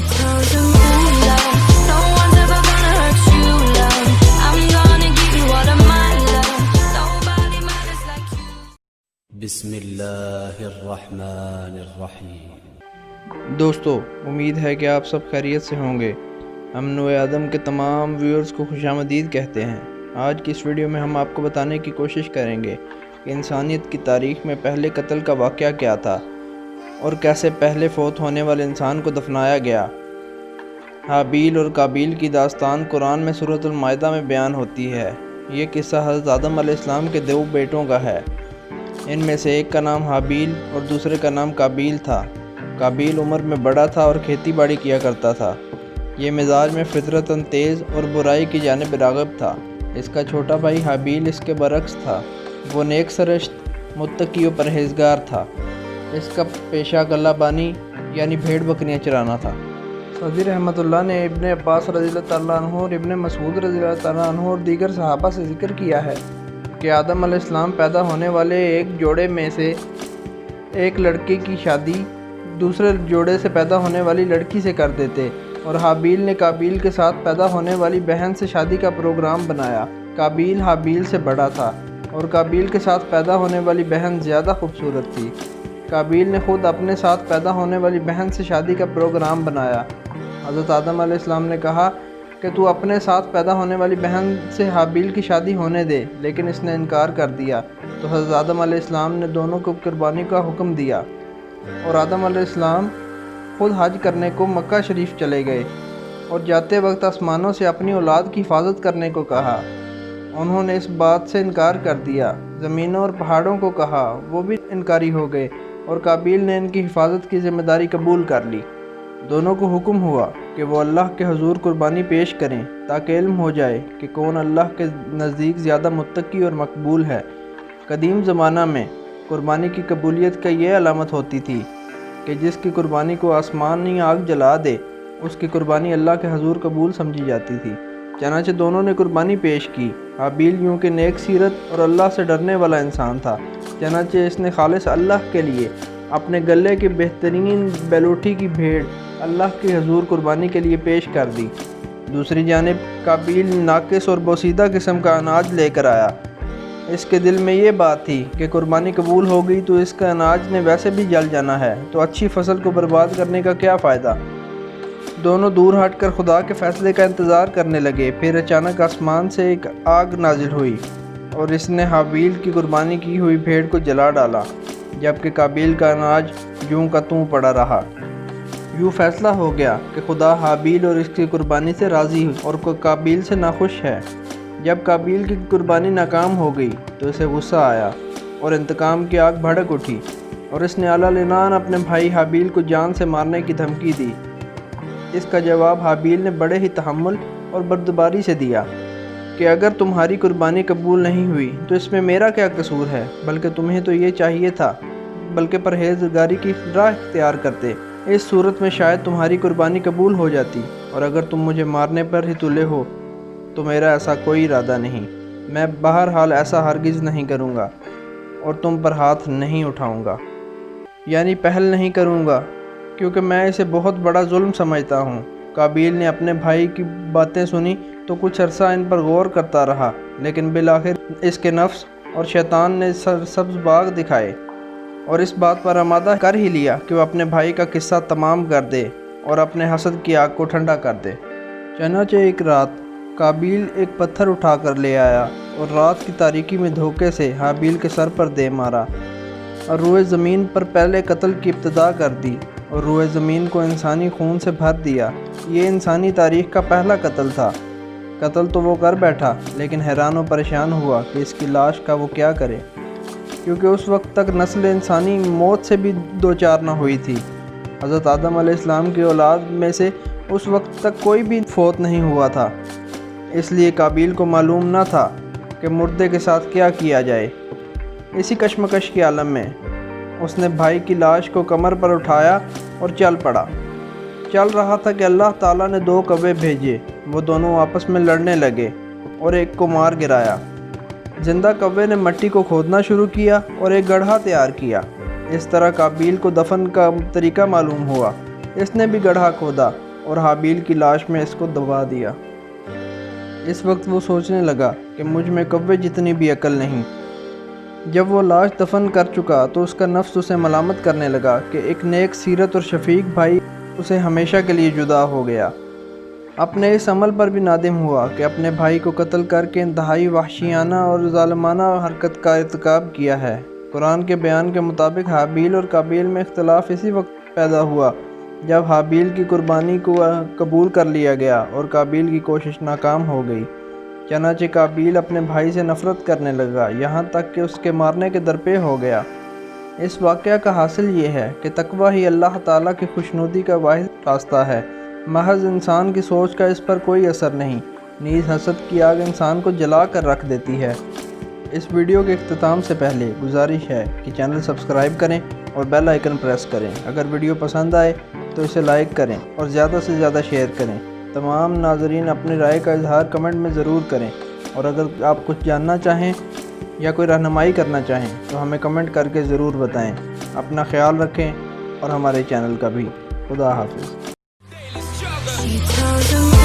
tell them, ooh, love, no one's ever gonna hurt you, love. I'm gonna give you all of my love. Nobody matters like you. بسم اللہ الرحمن الرحیم۔ دوستو، امید ہے کہ آپ سب خیریت سے ہوں گے۔ ہم نوع آدم کے تمام ویورز کو خوش آمدید کہتے ہیں۔ آج کی اس ویڈیو میں ہم آپ کو بتانے کی کوشش کریں گے کہ انسانیت کی تاریخ میں پہلے قتل کا واقعہ کیا تھا اور کیسے پہلے فوت ہونے والے انسان کو دفنایا گیا۔ حابیل اور قابیل کی داستان قرآن میں سورۃ المائدہ میں بیان ہوتی ہے۔ یہ قصہ حضرت آدم علیہ السلام کے 2 بیٹوں کا ہے۔ ان میں سے ایک کا نام حابیل اور دوسرے کا نام قابیل تھا۔ قابیل عمر میں بڑا تھا اور کھیتی باڑی کیا کرتا تھا۔ یہ مزاج میں فطرتاً تیز اور برائی کی جانب راغب تھا۔ اس کا چھوٹا بھائی حابیل اس کے برعکس تھا۔ وہ نیک سرشت، متقی و پرہیزگار تھا۔ اس کا پیشہ غلہ بانی یعنی بھیڑ بکریاں چرانا تھا۔ سعدی رحمۃ اللہ نے ابن عباس رضی اللہ تعالیٰ عنہ اور ابن مسعود رضی اللہ تعالیٰ عنہ اور دیگر صحابہ سے ذکر کیا ہے کہ آدم علیہ السلام پیدا ہونے والے ایک جوڑے میں سے ایک لڑکے کی شادی دوسرے جوڑے سے پیدا ہونے والی لڑکی سے کر دیتے، اور حابیل نے قابیل کے ساتھ پیدا ہونے والی بہن سے شادی کا پروگرام بنایا۔ قابیل حابیل سے بڑا تھا اور قابیل کے ساتھ پیدا ہونے والی بہن زیادہ خوبصورت تھی۔ قابیل نے خود اپنے ساتھ پیدا ہونے والی بہن سے شادی کا پروگرام بنایا۔ حضرت آدم علیہ السلام نے کہا کہ تو اپنے ساتھ پیدا ہونے والی بہن سے حابیل کی شادی ہونے دے، لیکن اس نے انکار کر دیا۔ تو حضرت آدم علیہ السلام نے دونوں کو قربانی کا حکم دیا، اور آدم علیہ السلام خود حج کرنے کو مکہ شریف چلے گئے اور جاتے وقت آسمانوں سے اپنی اولاد کی حفاظت کرنے کو کہا۔ انہوں نے اس بات سے انکار کر دیا۔ زمینوں اور پہاڑوں کو کہا، وہ بھی انکاری ہو گئے، اور قابیل نے ان کی حفاظت کی ذمہ داری قبول کر لی۔ دونوں کو حکم ہوا کہ وہ اللہ کے حضور قربانی پیش کریں تاکہ علم ہو جائے کہ کون اللہ کے نزدیک زیادہ متقی اور مقبول ہے۔ قدیم زمانہ میں قربانی کی قبولیت کا یہ علامت ہوتی تھی کہ جس کی قربانی کو آسمانی آگ جلا دے، اس کی قربانی اللہ کے حضور قبول سمجھی جاتی تھی۔ چنانچہ دونوں نے قربانی پیش کی۔ حابیل یوں کہ نیک سیرت اور اللہ سے ڈرنے والا انسان تھا، چنانچہ اس نے خالص اللہ کے لیے اپنے گلے کی بہترین بیلوٹی کی بھیڑ اللہ کے حضور قربانی کے لیے پیش کر دی۔ دوسری جانب قابیل ناقص اور بوسیدہ قسم کا اناج لے کر آیا۔ اس کے دل میں یہ بات تھی کہ قربانی قبول ہو گئی تو اس کا اناج نے ویسے بھی جل جانا ہے، تو اچھی فصل کو برباد کرنے کا کیا فائدہ۔ دونوں دور ہٹ کر خدا کے فیصلے کا انتظار کرنے لگے۔ پھر اچانک آسمان سے ایک آگ نازل ہوئی اور اس نے حابیل کی قربانی کی ہوئی بھیڑ کو جلا ڈالا، جبکہ قابیل کا اناج یوں کا توں پڑا رہا۔ یوں فیصلہ ہو گیا کہ خدا حابیل اور اس کی قربانی سے راضی اور قابیل سے ناخوش ہے۔ جب قابیل کی قربانی ناکام ہو گئی تو اسے غصہ آیا اور انتقام کی آگ بھڑک اٹھی، اور اس نے اعلیٰ العنان اپنے بھائی حابیل کو جان سے مارنے کی دھمکی دی۔ اس کا جواب حابیل نے بڑے ہی تحمل اور بردباری سے دیا کہ اگر تمہاری قربانی قبول نہیں ہوئی تو اس میں میرا کیا قصور ہے، بلکہ تمہیں تو یہ چاہیے تھا بلکہ پرہیزگاری کی راہ اختیار کرتے۔ اس صورت میں شاید تمہاری قربانی قبول ہو جاتی، اور اگر تم مجھے مارنے پر ہی تلے ہو تو میرا ایسا کوئی ارادہ نہیں۔ میں بہرحال ایسا ہرگز نہیں کروں گا اور تم پر ہاتھ نہیں اٹھاؤں گا، یعنی پہل نہیں کروں گا، کیونکہ میں اسے بہت بڑا ظلم سمجھتا ہوں۔ قابیل نے اپنے بھائی کی باتیں سنی تو کچھ عرصہ ان پر غور کرتا رہا، لیکن بالآخر اس کے نفس اور شیطان نے سبز باغ دکھائے اور اس بات پر آمادہ کر ہی لیا کہ وہ اپنے بھائی کا قصہ تمام کر دے اور اپنے حسد کی آگ کو ٹھنڈا کر دے۔ چنانچہ ایک رات قابیل ایک پتھر اٹھا کر لے آیا اور رات کی تاریکی میں دھوکے سے حابیل کے سر پر دے مارا، اور روئے زمین پر پہلے قتل کی ابتدا کر دی اور روئے زمین کو انسانی خون سے بھر دیا۔ یہ انسانی تاریخ کا پہلا قتل تھا۔ قتل تو وہ کر بیٹھا، لیکن حیران و پریشان ہوا کہ اس کی لاش کا وہ کیا کرے، کیونکہ اس وقت تک نسل انسانی موت سے بھی دوچار نہ ہوئی تھی۔ حضرت آدم علیہ السلام کی اولاد میں سے اس وقت تک کوئی بھی فوت نہیں ہوا تھا، اس لیے قابیل کو معلوم نہ تھا کہ مردے کے ساتھ کیا کیا جائے۔ اسی کشمکش کے عالم میں اس نے بھائی کی لاش کو کمر پر اٹھایا اور چل پڑا۔ چل رہا تھا کہ اللہ تعالیٰ نے 2 کوے بھیجے، وہ دونوں آپس میں لڑنے لگے اور ایک کو مار گرایا۔ زندہ کوے نے مٹی کو کھودنا شروع کیا اور ایک گڑھا تیار کیا۔ اس طرح قابیل کو دفن کا طریقہ معلوم ہوا۔ اس نے بھی گڑھا کھودا اور حابیل کی لاش میں اس کو دبا دیا۔ اس وقت وہ سوچنے لگا کہ مجھ میں کوے جتنی بھی عقل نہیں۔ جب وہ لاش دفن کر چکا تو اس کا نفس اسے ملامت کرنے لگا کہ ایک نیک سیرت اور شفیق بھائی اسے ہمیشہ کے لیے جدا ہو گیا۔ اپنے اس عمل پر بھی نادم ہوا کہ اپنے بھائی کو قتل کر کے انتہائی وحشیانہ اور ظالمانہ حرکت کا ارتکاب کیا ہے۔ قرآن کے بیان کے مطابق حابیل اور قابیل میں اختلاف اسی وقت پیدا ہوا جب حابیل کی قربانی کو قبول کر لیا گیا اور قابیل کی کوشش ناکام ہو گئی۔ چنانچہ قابیل اپنے بھائی سے نفرت کرنے لگا، یہاں تک کہ اس کے مارنے کے درپے ہو گیا۔ اس واقعہ کا حاصل یہ ہے کہ تقوی ہی اللہ تعالیٰ کی خوشنودی کا واحد راستہ ہے، محض انسان کی سوچ کا اس پر کوئی اثر نہیں۔ نیز حسد کی آگ انسان کو جلا کر رکھ دیتی ہے۔ اس ویڈیو کے اختتام سے پہلے گزارش ہے کہ چینل سبسکرائب کریں اور بیل آئیکن پریس کریں۔ اگر ویڈیو پسند آئے تو اسے لائک کریں اور زیادہ سے زیادہ شیئر کریں۔ تمام ناظرین اپنی رائے کا اظہار کمنٹ میں ضرور کریں، اور اگر آپ کچھ جاننا چاہیں یا کوئی رہنمائی کرنا چاہیں تو ہمیں کمنٹ کر کے ضرور بتائیں۔ اپنا خیال رکھیں اور ہمارے چینل کا بھی۔ خدا حافظ۔ She tells him